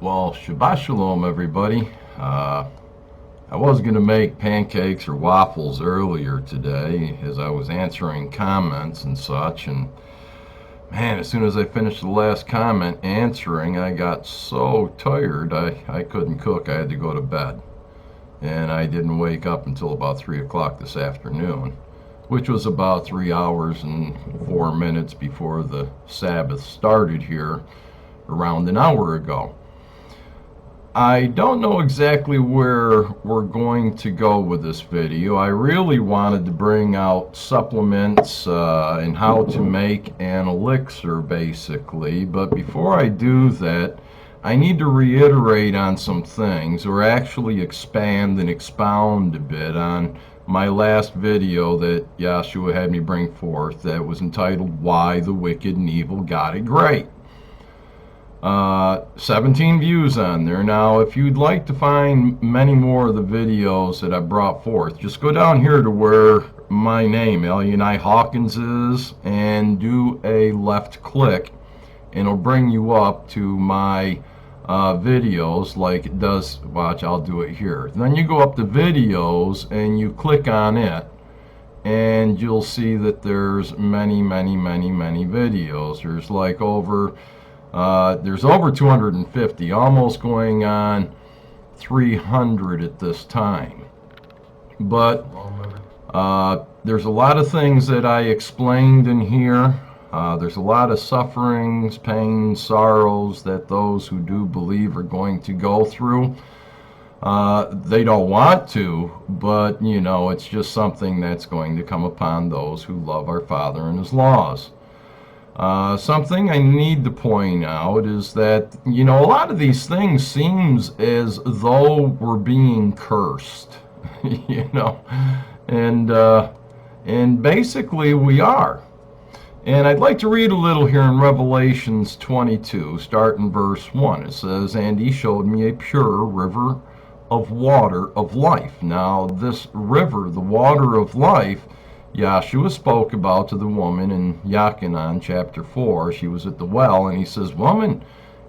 Well, Shabbat Shalom, everybody. I was going to make pancakes or waffles earlier today as I was answering comments and such. And man, as soon as I finished the last comment answering, I got so tired I couldn't cook. I had to go to bed. And I didn't wake up until about 3 o'clock this afternoon, which was about 3 hours and 4 minutes before the Sabbath started here around an hour ago. I don't know exactly where we're going to go with this video. I really wanted to bring out supplements and how to make an elixir basically, but before I do that, I need to reiterate on some things, or actually expand and expound a bit on my last video that Yahshua had me bring forth that was entitled Why the Wicked and Evil Got It Great. 17 views on there. Now, if you'd like to find many more of the videos that I brought forth, just go down here to where my name, Al-Yahnai Hawkins, is, and do a left click, and it'll bring you up to my videos like it does. Watch, I'll do it here. Then you go up to videos, and you click on it, and you'll see that there's many videos. There's like there's over 250, almost going on 300 at this time. But there's a lot of things that I explained in here. There's a lot of sufferings, pains, sorrows that those who do believe are going to go through. They don't want to, but you know, it's just something that's going to come upon those who love our Father and His laws. Something I need to point out is that, you know, a lot of these things seems as though we're being cursed, you know, and basically we are. And I'd like to read a little here in Revelations 22, starting verse 1. It says, "And he showed me a pure river of water of life." Now, this river, the water of life, Yahshua spoke about to the woman in Yachanan chapter 4. She was at the well, and he says, "Woman,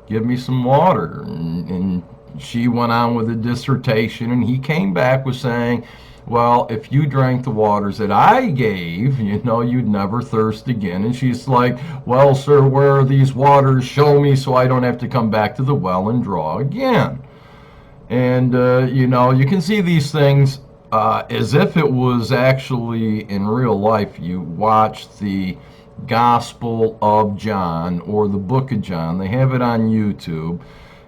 give me some water." And she went on with a dissertation, and he came back with saying, "Well, if you drank the waters that I gave, you know, you'd never thirst again." And she's like, "Well, sir, where are these waters? Show me so I don't have to come back to the well and draw again." And, you know, you can see these things as if it was actually in real life. You watch the Gospel of John or the Book of John. They have it on YouTube.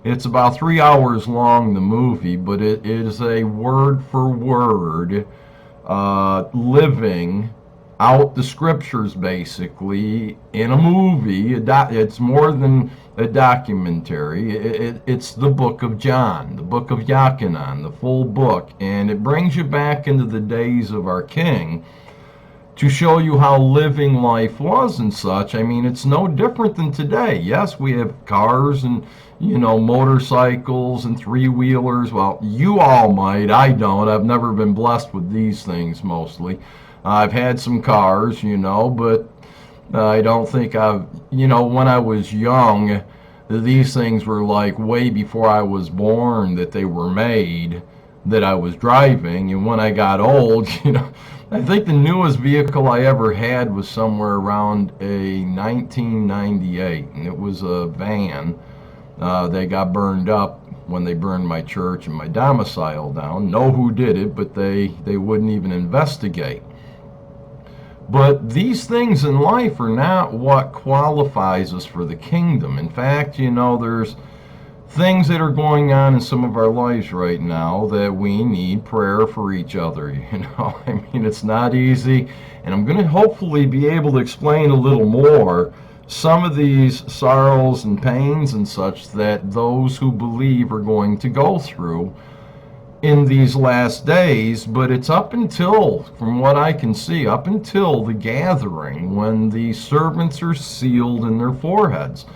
It's about 3 hours long, the movie, but it is a word for word living out the scriptures basically in a movie. It's more than a documentary. It's the Book of John, the Book of Yachanan, the full book, and it brings you back into the days of our King to show you how living life was and such. I mean, it's no different than today. Yes, we have cars and, you know, motorcycles and three-wheelers. Well, you all might. I don't. I've never been blessed with these things mostly. I've had some cars, you know, but I don't think you know, when I was young, these things were like way before I was born that they were made, that I was driving. And when I got old, you know, I think the newest vehicle I ever had was somewhere around a 1998, and it was a van. They got burned up when they burned my church and my domicile down. Know who did it, but they wouldn't even investigate. But these things in life are not what qualifies us for the kingdom. In fact, you know, there's things that are going on in some of our lives right now that we need prayer for each other, you know. I mean, it's not easy, and I'm going to hopefully be able to explain a little more some of these sorrows and pains and such that those who believe are going to go through in these last days. But it's up until, from what I can see, up until the gathering when the servants are sealed in their foreheads.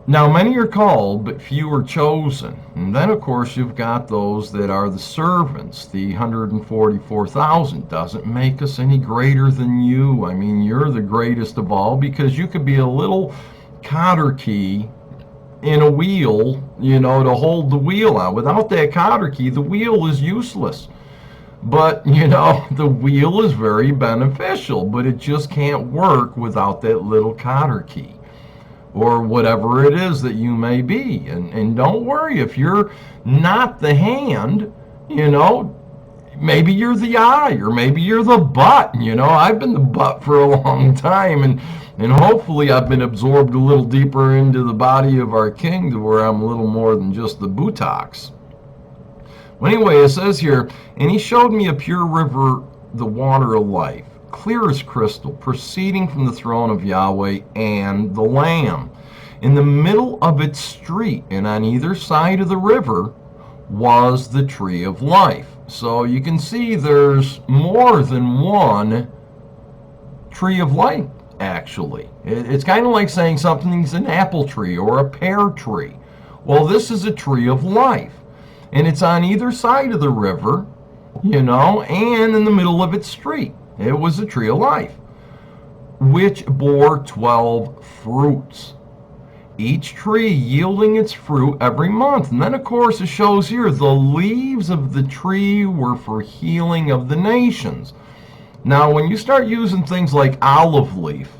Now, many are called, but few are chosen. And then, of course, you've got those that are the servants, the 144,000. Doesn't make us any greater than you. I mean, you're the greatest of all, because you could be a little cotter key in a wheel, to hold the wheel on. Without that cotter key, the wheel is useless. But, the wheel is very beneficial, but it just can't work without that little cotter key, or whatever it is that you may be. And don't worry, if you're not the hand, maybe you're the eye, or maybe you're the butt. I've been the butt for a long time, and hopefully I've been absorbed a little deeper into the body of our King to where I'm a little more than just the buttocks. Well, anyway, it says here, and he showed me a pure river, the water of life, clear as crystal, proceeding from the throne of Yahweh and the Lamb. In the middle of its street, and on either side of the river, was the tree of life. So you can see there's more than one tree of life, actually. It's kind of like saying something's an apple tree or a pear tree. Well, this is a tree of life. And it's on either side of the river, and in the middle of its street. It was a tree of life, which bore 12 fruits, each tree yielding its fruit every month. And then, of course, it shows here the leaves of the tree were for healing of the nations. Now, when you start using things like olive leaf,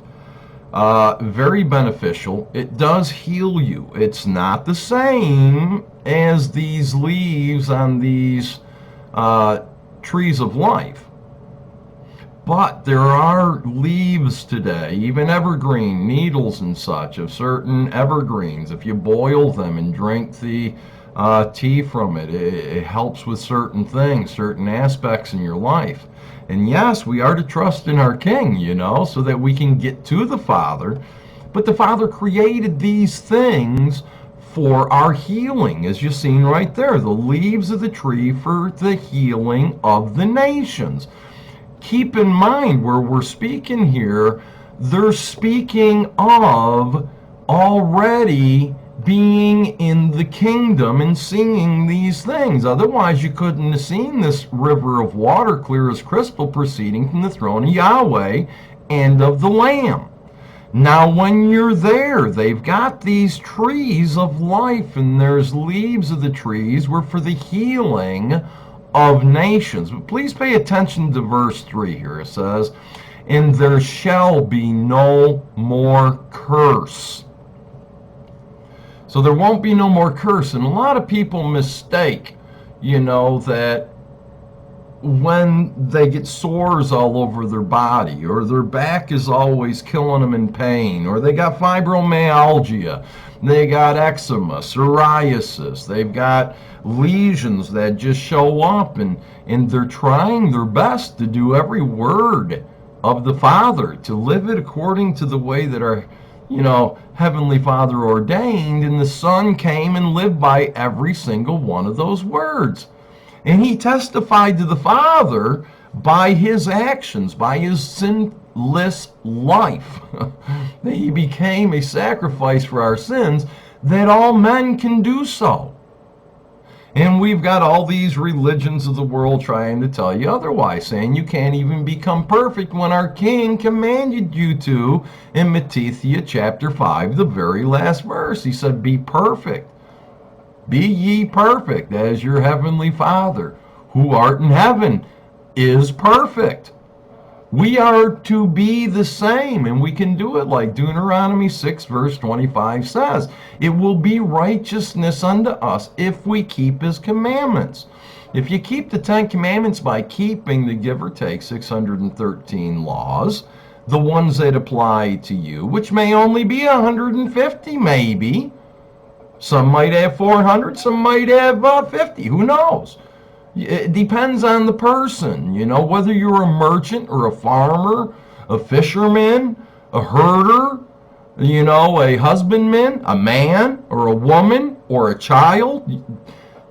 very beneficial. It does heal you. It's not the same as these leaves on these trees of life. But there are leaves today, even evergreen, needles and such, of certain evergreens. If you boil them and drink the tea from it, it helps with certain things, certain aspects in your life. And yes, we are to trust in our King, so that we can get to the Father. But the Father created these things for our healing, as you've seen right there. The leaves of the tree for the healing of the nations. Keep in mind, where we're speaking here, they're speaking of already being in the kingdom and seeing these things. Otherwise, you couldn't have seen this river of water clear as crystal proceeding from the throne of Yahweh and of the Lamb. Now, when you're there, they've got these trees of life, and there's leaves of the trees were for the healing of nations. But please pay attention to verse 3 here. It says, and there shall be no more curse. So there won't be no more curse. And a lot of people mistake, that when they get sores all over their body, or their back is always killing them in pain, or they got fibromyalgia, they got eczema, psoriasis, they've got lesions that just show up, and they're trying their best to do every word of the Father, to live it according to the way that our Heavenly Father ordained, and the Son came and lived by every single one of those words. And he testified to the Father by his actions, by his sinless life. That he became a sacrifice for our sins, that all men can do so. And we've got all these religions of the world trying to tell you otherwise, saying you can't even become perfect when our King commanded you to in Matthew chapter 5, the very last verse. He said, be perfect. Be ye perfect as your heavenly Father, who art in heaven, is perfect. We are to be the same, and we can do it like Deuteronomy 6 verse 25 says. It will be righteousness unto us if we keep his commandments. If you keep the 10 commandments by keeping the give or take 613 laws, the ones that apply to you, which may only be 150 maybe. Some might have 400, some might have 50, who knows? It depends on the person, whether you're a merchant or a farmer, a fisherman, a herder, a husbandman, a man or a woman or a child.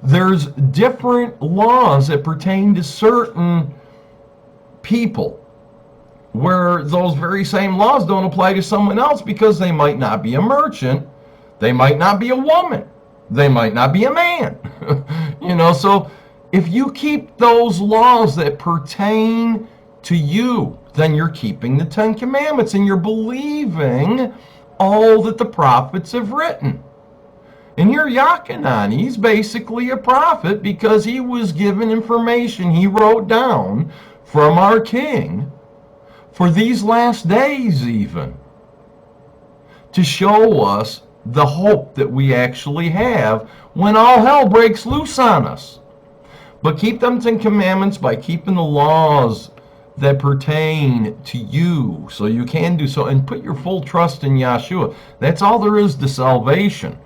There's different laws that pertain to certain people, where those very same laws don't apply to someone else because they might not be a merchant, they might not be a woman, they might not be a man. So if you keep those laws that pertain to you, then you're keeping the 10 commandments and you're believing all that the prophets have written. And here Yachanan, he's basically a prophet because he was given information he wrote down from our king for these last days even, to show us the hope that we actually have when all hell breaks loose on us. But keep them 10 commandments by keeping the laws that pertain to you, so you can do so, and put your full trust in Yeshua. That's all there is to salvation.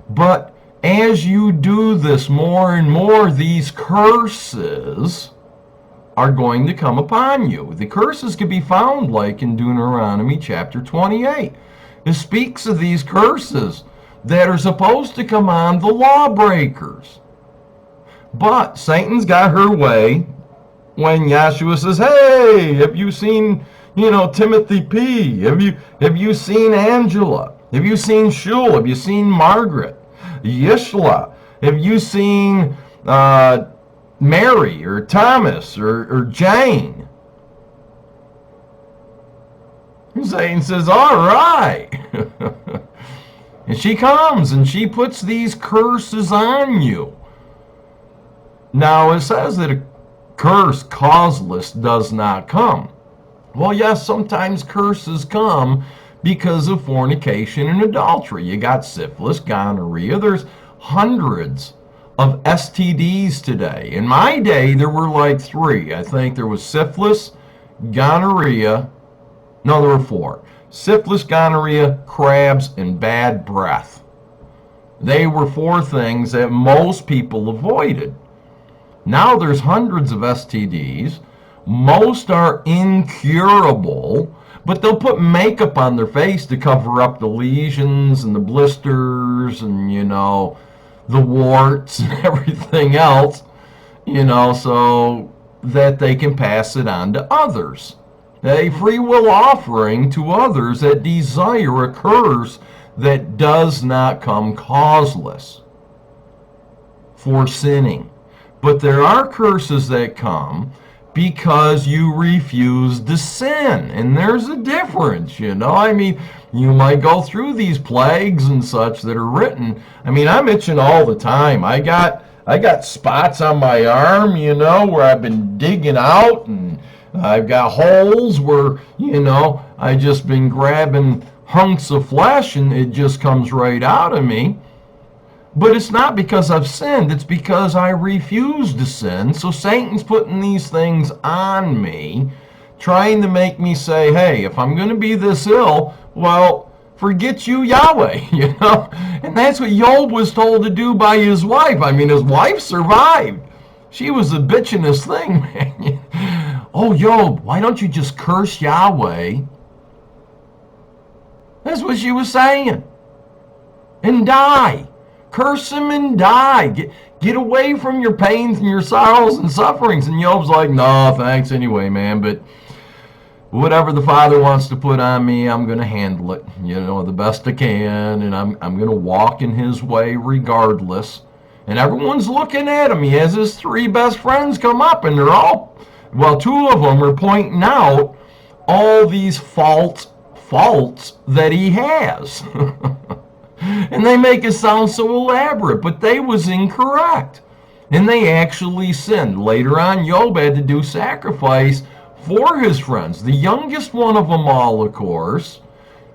But as you do this more and more, these curses are going to come upon you. The curses can be found like in Deuteronomy chapter 28. It speaks of these curses that are supposed to come on the lawbreakers. But Satan's got her way when Yeshua says, hey, have you seen, Timothy P? Have you seen Angela? Have you seen Shul? Have you seen Margaret? Yishla? Have you seen Mary or Thomas or Jane? And Satan says, all right. And she comes and she puts these curses on you. Now, it says that a curse causeless does not come. Well, yes, sometimes curses come because of fornication and adultery. You got syphilis, gonorrhea. There's hundreds of STDs today. In my day, there were like 3. I think there was syphilis, gonorrhea. No, there were 4. Syphilis, gonorrhea, crabs, and bad breath. They were 4 things that most people avoided. Now there's hundreds of STDs. Most are incurable, but they'll put makeup on their face to cover up the lesions and the blisters and, the warts and everything else, so that they can pass it on to others. A free will offering to others that desire a curse that does not come causeless for sinning. But there are curses that come because you refuse to sin. And there's a difference, you might go through these plagues and such that are written. I'm itching all the time. I got spots on my arm, where I've been digging out, and I've got holes where, I just been grabbing hunks of flesh and it just comes right out of me. But it's not because I've sinned, it's because I refuse to sin. So Satan's putting these things on me, trying to make me say, hey, if I'm going to be this ill, well, forget you, Yahweh, And that's what Job was told to do by his wife. His wife survived. She was the bitchinest thing, man. Oh, Job, why don't you just curse Yahweh? That's what she was saying. And die. Curse him and die. Get away from your pains and your sorrows and sufferings. And Job's like, no, thanks anyway, man. But whatever the Father wants to put on me, I'm going to handle it, the best I can. And I'm going to walk in his way regardless. And everyone's looking at him. He has his 3 best friends come up, and they're all, 2 of them are pointing out all these faults that he has. And they make it sound so elaborate, but they was incorrect. And they actually sinned. Later on, Job had to do sacrifice for his friends. The youngest one of them all, of course,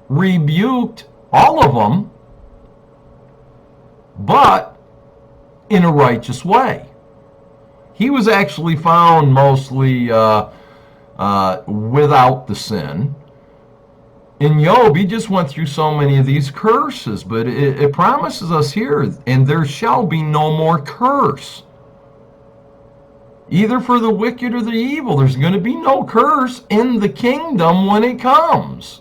rebuked all of them, but in a righteous way. He was actually found mostly without the sin. In Job, he just went through so many of these curses, but it promises us here, and there shall be no more curse. Either for the wicked or the evil. There's going to be no curse in the kingdom when it comes.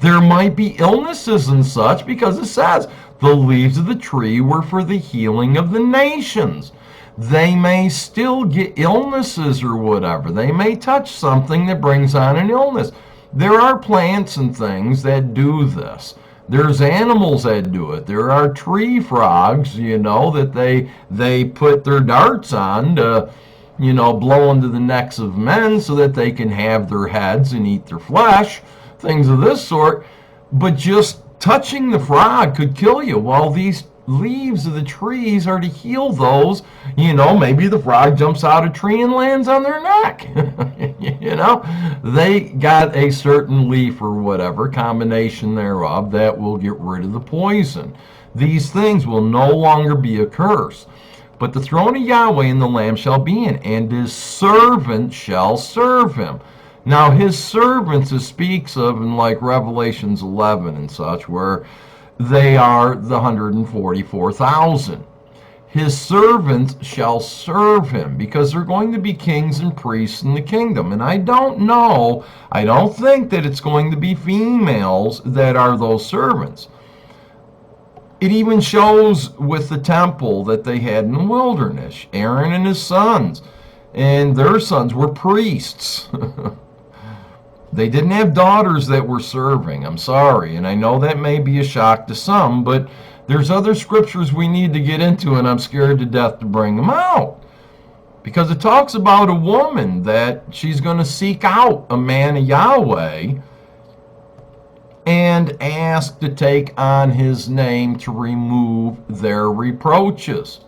There might be illnesses and such, because it says, the leaves of the tree were for the healing of the nations. They may still get illnesses or whatever. They may touch something that brings on an illness. There are plants and things that do this. There's animals that do it. There are tree frogs, that they put their darts on to, blow into the necks of men so that they can have their heads and eat their flesh, things of this sort. But just touching the frog could kill you. Well, these leaves of the trees are to heal those. Maybe the frog jumps out of a tree and lands on their neck. They got a certain leaf or whatever, combination thereof, that will get rid of the poison. These things will no longer be a curse. But the throne of Yahweh and the Lamb shall be in, and his servant shall serve him. Now, his servants, it speaks of in like Revelations 11 and such, where they are the 144,000. His servants shall serve him, because they're going to be kings and priests in the kingdom. And I don't think that it's going to be females that are those servants. It even shows with the temple that they had in the wilderness. Aaron and his sons, and their sons were priests. They didn't have daughters that were serving. I'm sorry, and I know that may be a shock to some, but there's other scriptures we need to get into, and I'm scared to death to bring them out. Because it talks about a woman that she's going to seek out a man of Yahweh and ask to take on his name to remove their reproaches.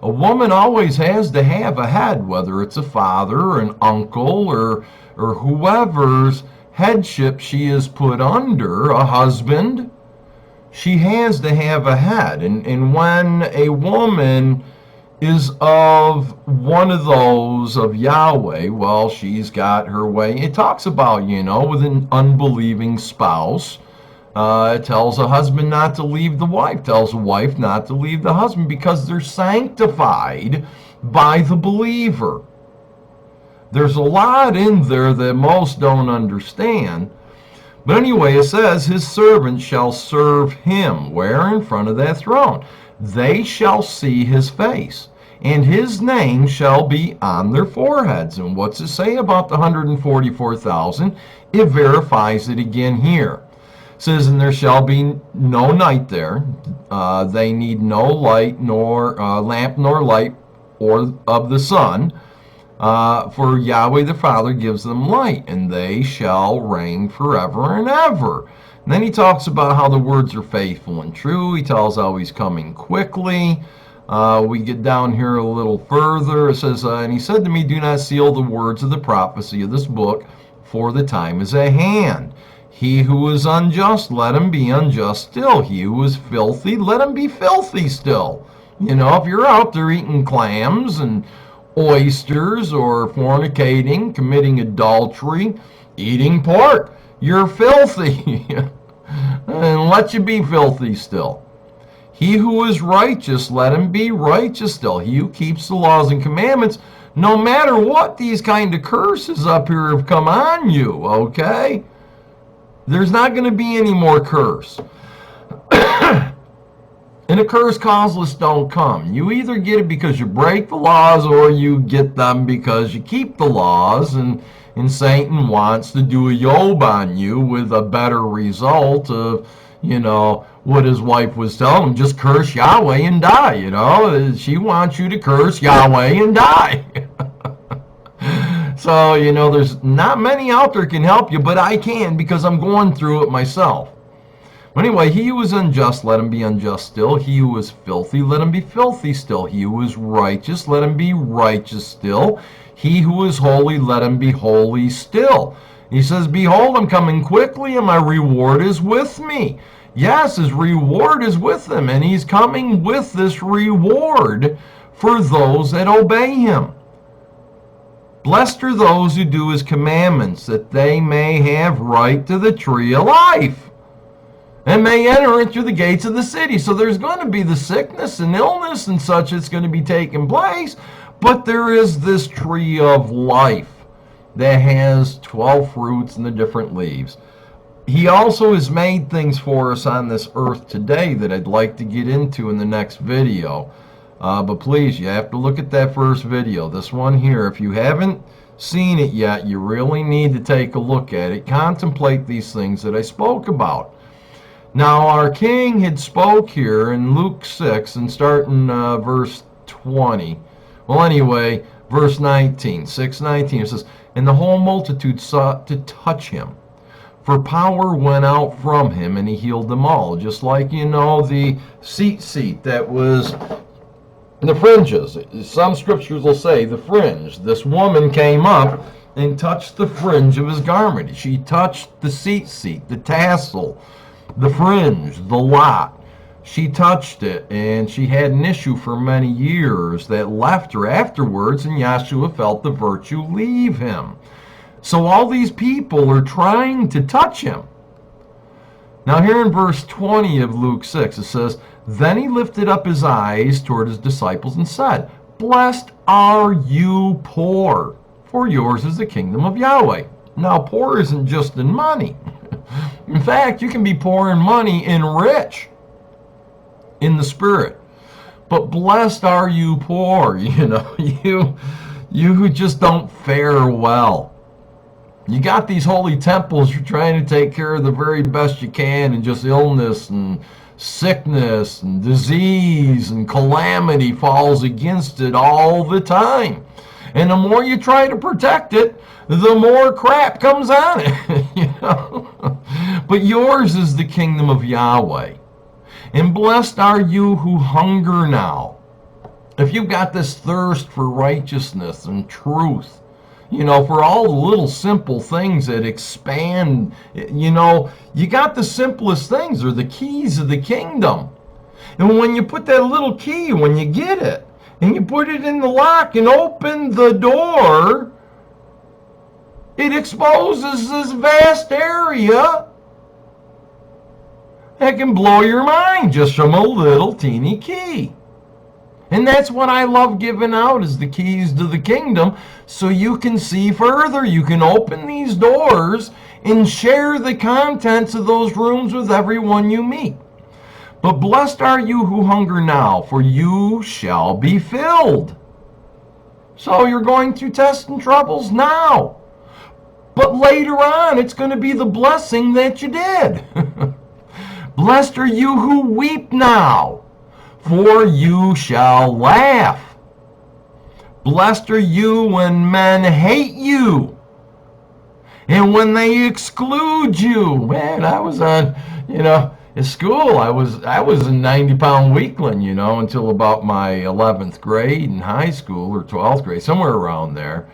A woman always has to have a head, whether it's a father or an uncle or whoever's headship she is put under, a husband. She has to have a head. And when a woman is of one of those of Yahweh, well, she's got her way. It talks about, with an unbelieving spouse. It tells a husband not to leave the wife, tells a wife not to leave the husband, because they're sanctified by the believer. There's a lot in there that most don't understand. But anyway, it says, his servants shall serve him. Where? In front of that throne. They shall see his face, and his name shall be on their foreheads. And what's it say about the 144,000? It verifies it again here. It says, and there shall be no night there. They need no light, nor lamp, nor light, or of the sun. For Yahweh the Father gives them light, and they shall reign forever and ever. And then he talks about how the words are faithful and true. He tells how he's coming quickly. We get down here a little further. It says, and he said to me, do not seal the words of the prophecy of this book, for the time is at hand. He who is unjust, let him be unjust still. He who is filthy, let him be filthy still. If you're out there eating clams and oysters or fornicating, committing adultery, eating pork, you're filthy. And let you be filthy still. He who is righteous, let him be righteous still. He who keeps the laws and commandments, no matter what these kind of curses up here have come on you, okay? There's not going to be any more curse. And a curse causeless don't come. You either get it because you break the laws, or you get them because you keep the laws, and Satan wants to do a Job on you with a better result of, what his wife was telling him, just curse Yahweh and die, She wants you to curse Yahweh and die. So, there's not many out there can help you, but I can, because I'm going through it myself. Anyway, he who is unjust, let him be unjust still. He who is filthy, let him be filthy still. He who is righteous, let him be righteous still. He who is holy, let him be holy still. He says, behold, I'm coming quickly, and my reward is with me. Yes, his reward is with him, and he's coming with this reward for those that obey him. Blessed are those who do his commandments, that they may have right to the tree of life, and may enter into the gates of the city. So there's going to be the sickness and illness and such that's going to be taking place, but there is this tree of life that has 12 fruits and the different leaves. He also has made things for us on this earth today that I'd like to get into in the next video. But please, you have to look at that first video, this one here. If you haven't seen it yet, you really need to take a look at it. Contemplate these things that I spoke about. Now, our king had spoke here in Luke 6 and starting verse 20. Well, anyway, verse 19, 6:19, it says, and the whole multitude sought to touch him, For power went out from him, and he healed them all. Just like, the seat that was the fringes. Some scriptures will say the fringe. This woman came up and touched the fringe of his garment. She touched the seat, the tassel, the fringe, the lot. She touched it, and she had an issue for many years that left her afterwards, and Yeshua felt the virtue leave him. So all these people are trying to touch him. Now here in verse 20 of Luke 6, it says, "Then he lifted up his eyes toward his disciples and said, 'Blessed are you poor, for yours is the kingdom of Yahweh.'" Now poor isn't just in money. In fact, you can be poor in money and rich in the spirit. But blessed are you poor, you who just don't fare well. You got these holy temples, you're trying to take care of the very best you can, and just illness and sickness and disease and calamity falls against it all the time. And the more you try to protect it, the more crap comes on it. But yours is the kingdom of Yahweh. And blessed are you who hunger now. If you've got this thirst for righteousness and truth, for all the little simple things that expand, you got the simplest things are the keys of the kingdom. And when you put that little key, when you get it, and you put it in the lock and open the door, it exposes this vast area that can blow your mind just from a little teeny key. And that's what I love giving out, is the keys to the kingdom, so you can see further. You can open these doors and share the contents of those rooms with everyone you meet. But blessed are you who hunger now, for you shall be filled. So you're going through tests and troubles now. But later on, it's going to be the blessing that you did. Blessed are you who weep now, for you shall laugh. Blessed are you when men hate you, and when they exclude you. Man, I was on, in school, I was a 90-pound weakling, until about my 11th grade in high school, or 12th grade, somewhere around there.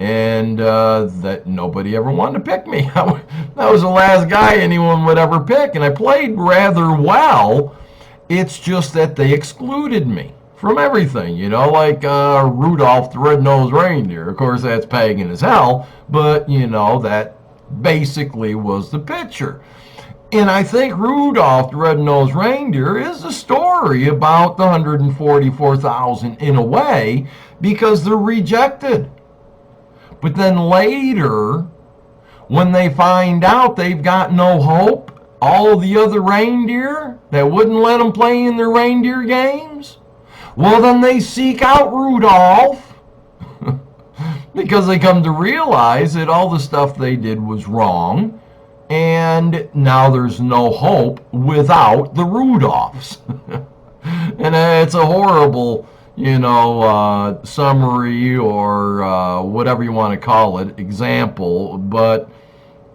And that nobody ever wanted to pick me. I was the last guy anyone would ever pick, and I played rather well. It's just that they excluded me from everything, like Rudolph the Red-Nosed Reindeer. Of course, that's pagan as hell, but, that basically was the picture. And I think Rudolph the Red-Nosed Reindeer is a story about the 144,000 in a way, because they're rejected. But then later, when they find out they've got no hope, all the other reindeer that wouldn't let them play in their reindeer games, well, then they seek out Rudolph because they come to realize that all the stuff they did was wrong, and now there's no hope without the Rudolphs. And it's a horrible, summary or whatever you want to call it, example, but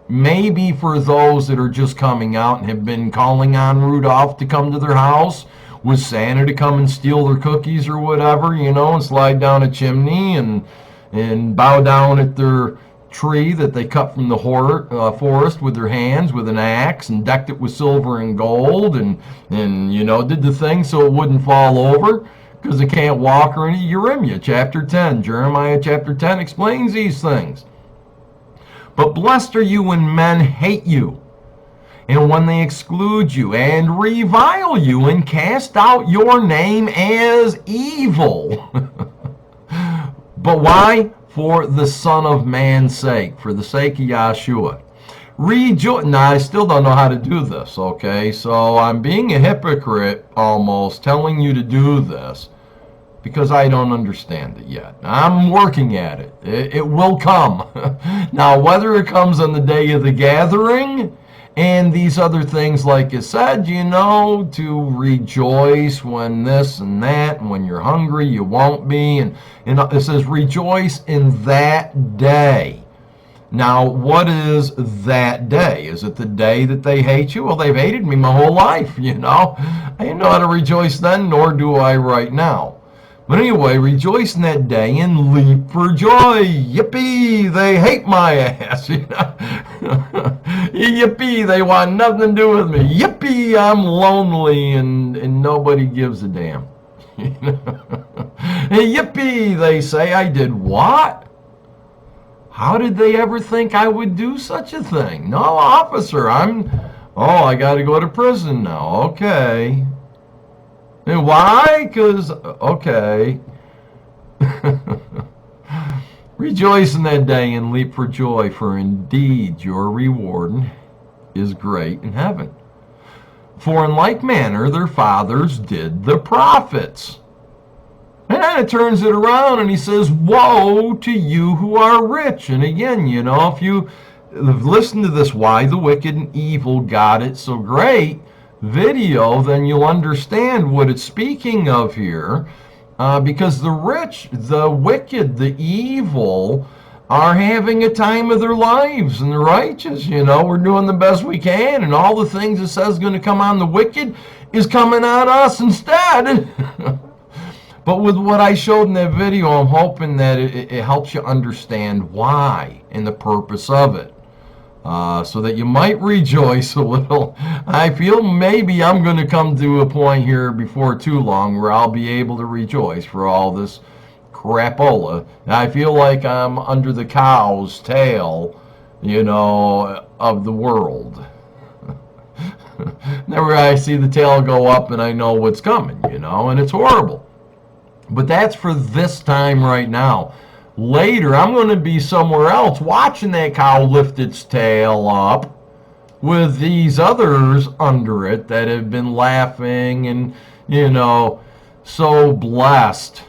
maybe for those that are just coming out and have been calling on Rudolph to come to their house, with Santa to come and steal their cookies or whatever, and slide down a chimney and bow down at their tree that they cut from the forest with their hands with an axe, and decked it with silver and gold, and did the thing so it wouldn't fall over because it can't walk or anything. Jeremiah chapter 10, Jeremiah chapter 10 explains these things. But blessed are you when men hate you, and when they exclude you, and revile you, and cast out your name as evil. But why? For the Son of Man's sake, for the sake of Yeshua. Rejoice. Now, I still don't know how to do this, okay? So I'm being a hypocrite almost, telling you to do this, because I don't understand it yet. I'm working at it. It will come. Now, whether it comes on the day of the gathering and these other things, like it said, to rejoice when this and that, and when you're hungry, you won't be. And it says, rejoice in that day. Now, what is that day? Is it the day that they hate you? Well, they've hated me my whole life, you know. I didn't know how to rejoice then, nor do I right now. But anyway, rejoice in that day and leap for joy. Yippee, they hate my ass. You know? Yippee, they want nothing to do with me. Yippee, I'm lonely and nobody gives a damn. Yippee, they say. I did what? How did they ever think I would do such a thing? No, officer, I got to go to prison now. Okay. And why? Because, okay. Rejoice in that day and leap for joy, for indeed your reward is great in heaven. For in like manner their fathers did the prophets. And then it turns it around and he says, woe to you who are rich. And again, you know, if you listen to this Why the Wicked and Evil Got It So Great video, then you'll understand what it's speaking of here. Because the rich, the wicked, the evil are having a time of their lives, and the righteous, you know, we're doing the best we can, and all the things it says is going to come on the wicked is coming on us instead. But with what I showed in that video, I'm hoping that it helps you understand why and the purpose of it. So that you might rejoice a little. I feel maybe I'm going to come to a point here before too long where I'll be able to rejoice for all this crapola. I feel like I'm under the cow's tail, you know, of the world. Whenever I see the tail go up and I know what's coming, you know, and it's horrible. But that's for this time right now. Later, I'm going to be somewhere else watching that cow lift its tail up with these others under it that have been laughing and, you know, so blessed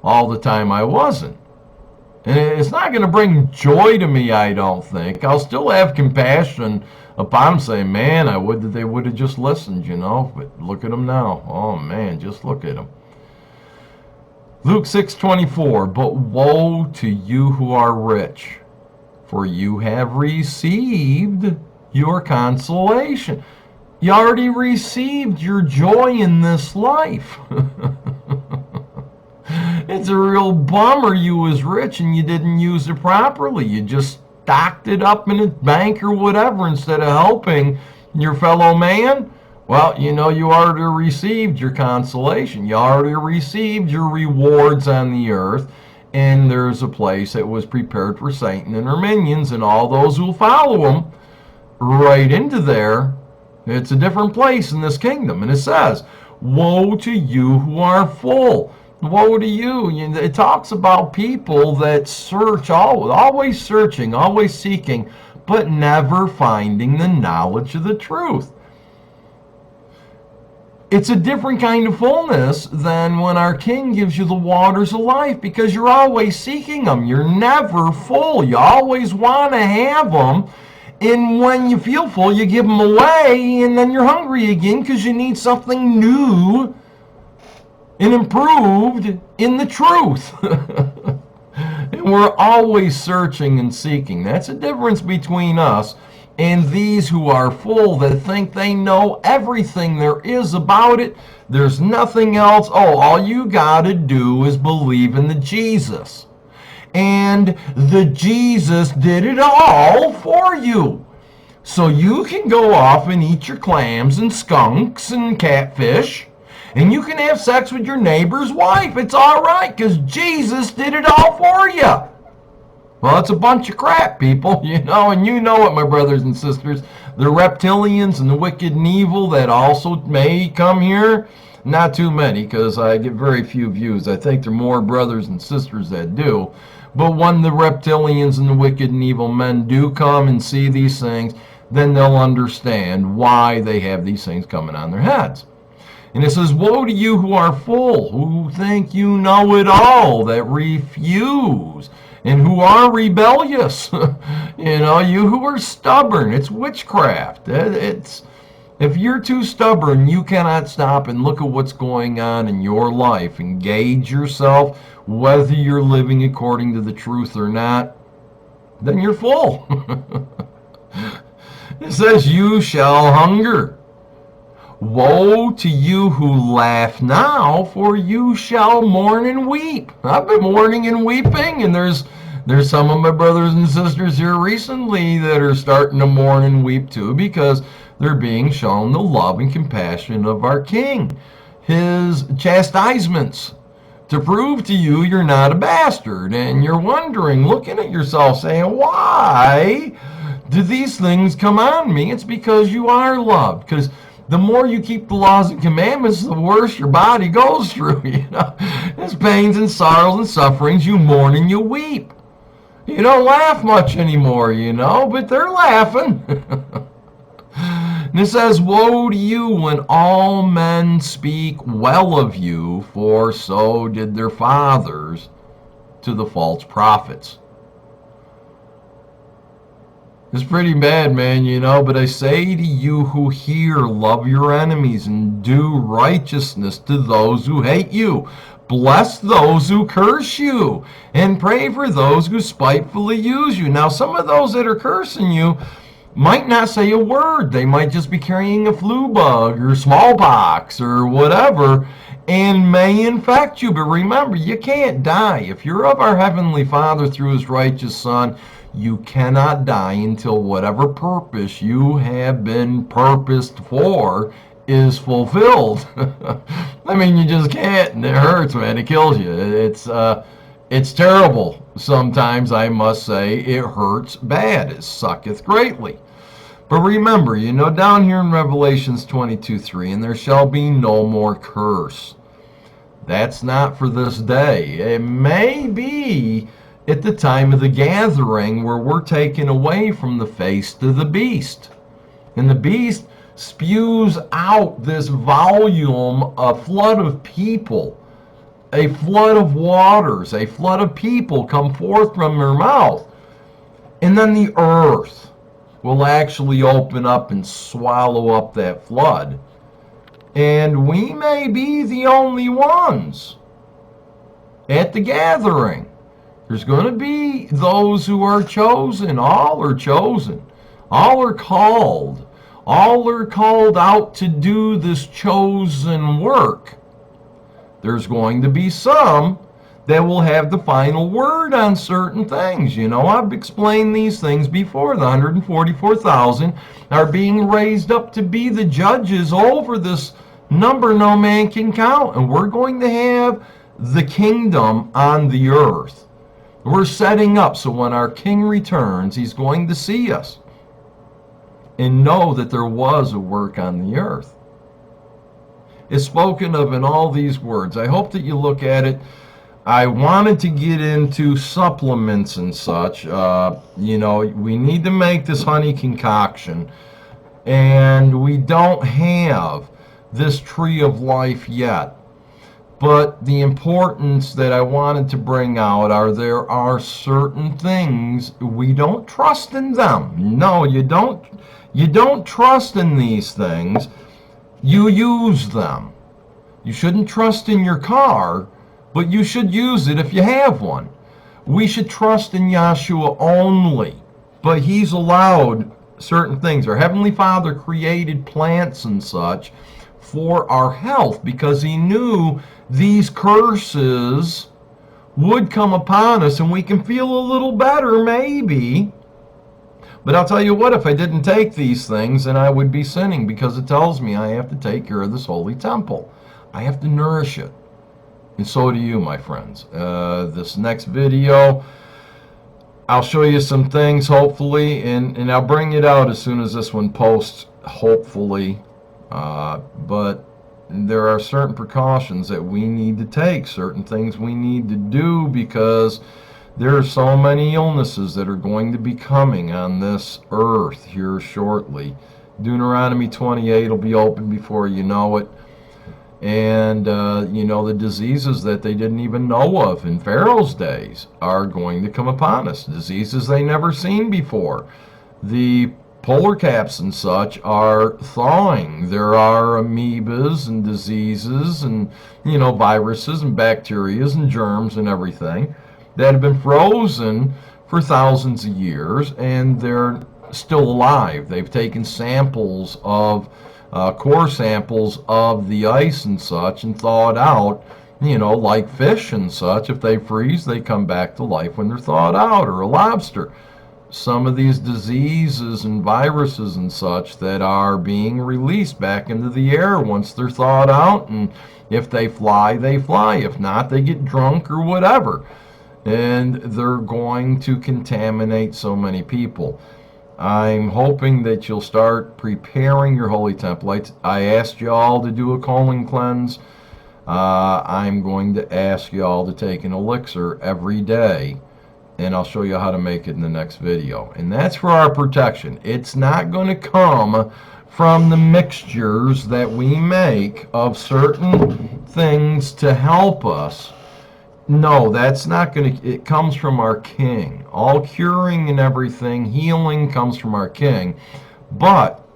all the time I wasn't. And it's not going to bring joy to me, I don't think. I'll still have compassion upon them, saying, man, I would that they would have just listened, you know. But look at them now. Oh, man, just look at them. Luke 6:24, but woe to you who are rich, for you have received your consolation. You already received your joy in this life. It's a real bummer you was rich and you didn't use it properly. You just stocked it up in a bank or whatever instead of helping your fellow man. Well, you know, you already received your consolation. You already received your rewards on the earth. And there's a place that was prepared for Satan and her minions and all those who follow him right into there. It's a different place in this kingdom. And it says, woe to you who are full. Woe to you. It talks about people that search, always searching, always seeking, but never finding the knowledge of the truth. It's a different kind of fullness than when our King gives you the waters of life, because you're always seeking them. You're never full. You always want to have them. And when you feel full, you give them away, and then you're hungry again because you need something new and improved in the truth. And we're always searching and seeking. That's the difference between us and these who are full, that think they know everything there is about it. There's nothing else. Oh, all you got to do is believe in the Jesus. And the Jesus did it all for you. So you can go off and eat your clams and skunks and catfish. And you can have sex with your neighbor's wife. It's all right, because Jesus did it all for you. Well, it's a bunch of crap, people, you know, and you know it, my brothers and sisters. The reptilians and the wicked and evil that also may come here. Not too many, because I get very few views. I think there are more brothers and sisters that do. But when the reptilians and the wicked and evil men do come and see these things, then they'll understand why they have these things coming on their heads. And it says, woe to you who are full, who think you know it all, that refuse, and who are rebellious. You know, you who are stubborn. It's witchcraft. If you're too stubborn, you cannot stop and look at what's going on in your life. Engage yourself, whether you're living according to the truth or not. then you're full. It says, you shall hunger. Woe to you who laugh now, for you shall mourn and weep. I've been mourning and weeping, and there's some of my brothers and sisters here recently that are starting to mourn and weep too, because they're being shown the love and compassion of our King, his chastisements, to prove to you you're not a bastard. And you're wondering, looking at yourself, saying, why do these things come on me? It's because you are loved. Because the more you keep the laws and commandments, the worse your body goes through. There's pains and sorrows and sufferings. You mourn and you weep. You don't laugh much anymore, but they're laughing. And it says, woe to you when all men speak well of you, for so did their fathers to the false prophets. It's pretty bad, man, but I say to you who hear, love your enemies and do righteousness to those who hate you. Bless those who curse you, and pray for those who spitefully use you. Now, some of those that are cursing you might not say a word. They might just be carrying a flu bug or smallpox or whatever, and may infect you. But remember, you can't die. If you're of our Heavenly Father through His righteous Son, you cannot die until whatever purpose you have been purposed for is fulfilled. I mean, you just can't, and it hurts, man. It kills you. It's terrible. Sometimes, I must say, it hurts bad. It sucketh greatly. But remember, down here in Revelations 22:3, and there shall be no more curse. That's not for this day. It may be at the time of the gathering where we're taken away from the face to the beast. And the beast spews out this volume, a flood of people, a flood of waters, a flood of people come forth from their mouth. And then the earth will actually open up and swallow up that flood. And we may be the only ones at the gathering. There's going to be those who are chosen. All are chosen. All are called. All are called out to do this chosen work. There's going to be some that will have the final word on certain things. I've explained these things before. The 144,000 are being raised up to be the judges over this number no man can count. And we're going to have the kingdom on the earth. We're setting up so when our King returns, He's going to see us and know that there was a work on the earth. It's spoken of in all these words. I hope that you look at it. I wanted to get into supplements and such. We need to make this honey concoction, and we don't have this tree of life yet. But the importance that I wanted to bring out there are certain things we don't trust in them. No, you don't trust in these things. You use them. You shouldn't trust in your car, but you should use it if you have one. We should trust in Yahshua only, but He's allowed certain things. Our Heavenly Father created plants and such for our health because He knew these curses would come upon us, and we can feel a little better maybe. But I'll tell you what, if I didn't take these things, then I would be sinning, because it tells me I have to take care of this holy temple. I have to nourish it. And so do you, my friends. This next video, I'll show you some things, hopefully, and I'll bring it out as soon as this one posts, hopefully. But there are certain precautions that we need to take, certain things we need to do, because there are so many illnesses that are going to be coming on this earth here shortly. Deuteronomy 28 will be open before you know it. And, the diseases that they didn't even know of in Pharaoh's days are going to come upon us. Diseases they never seen before. The polar caps and such are thawing. There are amoebas and diseases and, viruses and bacteria and germs and everything that have been frozen for thousands of years, and they're still alive. They've taken samples of core samples of the ice and such and thawed out, like fish and such. If they freeze, they come back to life when they're thawed out, or a lobster. Some of these diseases and viruses and such that are being released back into the air once they're thawed out, and if they fly, they fly. If not, they get drunk or whatever. And they're going to contaminate so many people. I'm hoping that you'll start preparing your holy temple. I asked y'all to do a colon cleanse. I'm going to ask y'all to take an elixir every day, and I'll show you how to make it in the next video. And that's for our protection. It's not going to come from the mixtures that we make of certain things to help us. No, that's not going to, it comes from our King. All curing and everything, healing comes from our King. But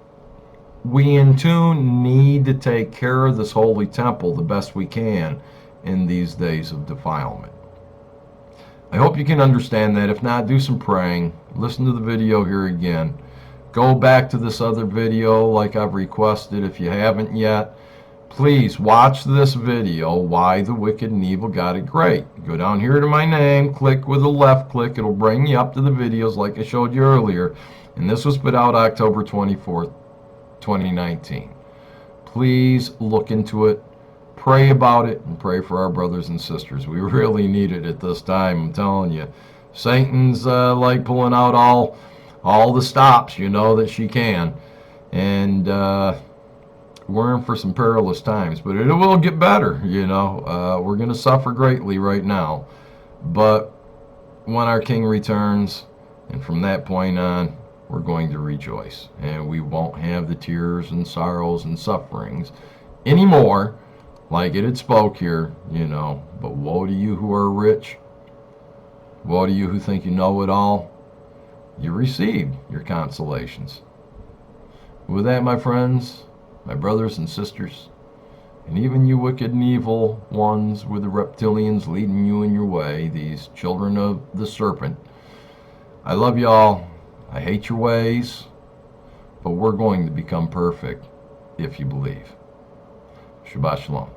we in tune need to take care of this holy temple the best we can in these days of defilement. I hope you can understand that. If not, do some praying. Listen to the video here again. Go back to this other video like I've requested if you haven't yet. Please watch this video, Why the Wicked and Evil Got It Great. Go down here to my name, click with a left click. It'll bring you up to the videos like I showed you earlier. And this was put out October 24th, 2019. Please look into it. Pray about it, and pray for our brothers and sisters. We really need it at this time. I'm telling you, Satan's like pulling out all the stops, that she can, and we're in for some perilous times. But it will get better. We're going to suffer greatly right now, but when our King returns, and from that point on, we're going to rejoice, and we won't have the tears and sorrows and sufferings anymore. Like it had spoke here, but woe to you who are rich. Woe to you who think you know it all. You received your consolations. With that, my friends, my brothers and sisters, and even you wicked and evil ones with the reptilians leading you in your way, these children of the serpent, I love y'all. I hate your ways, but we're going to become perfect if you believe. Shabbat Shalom.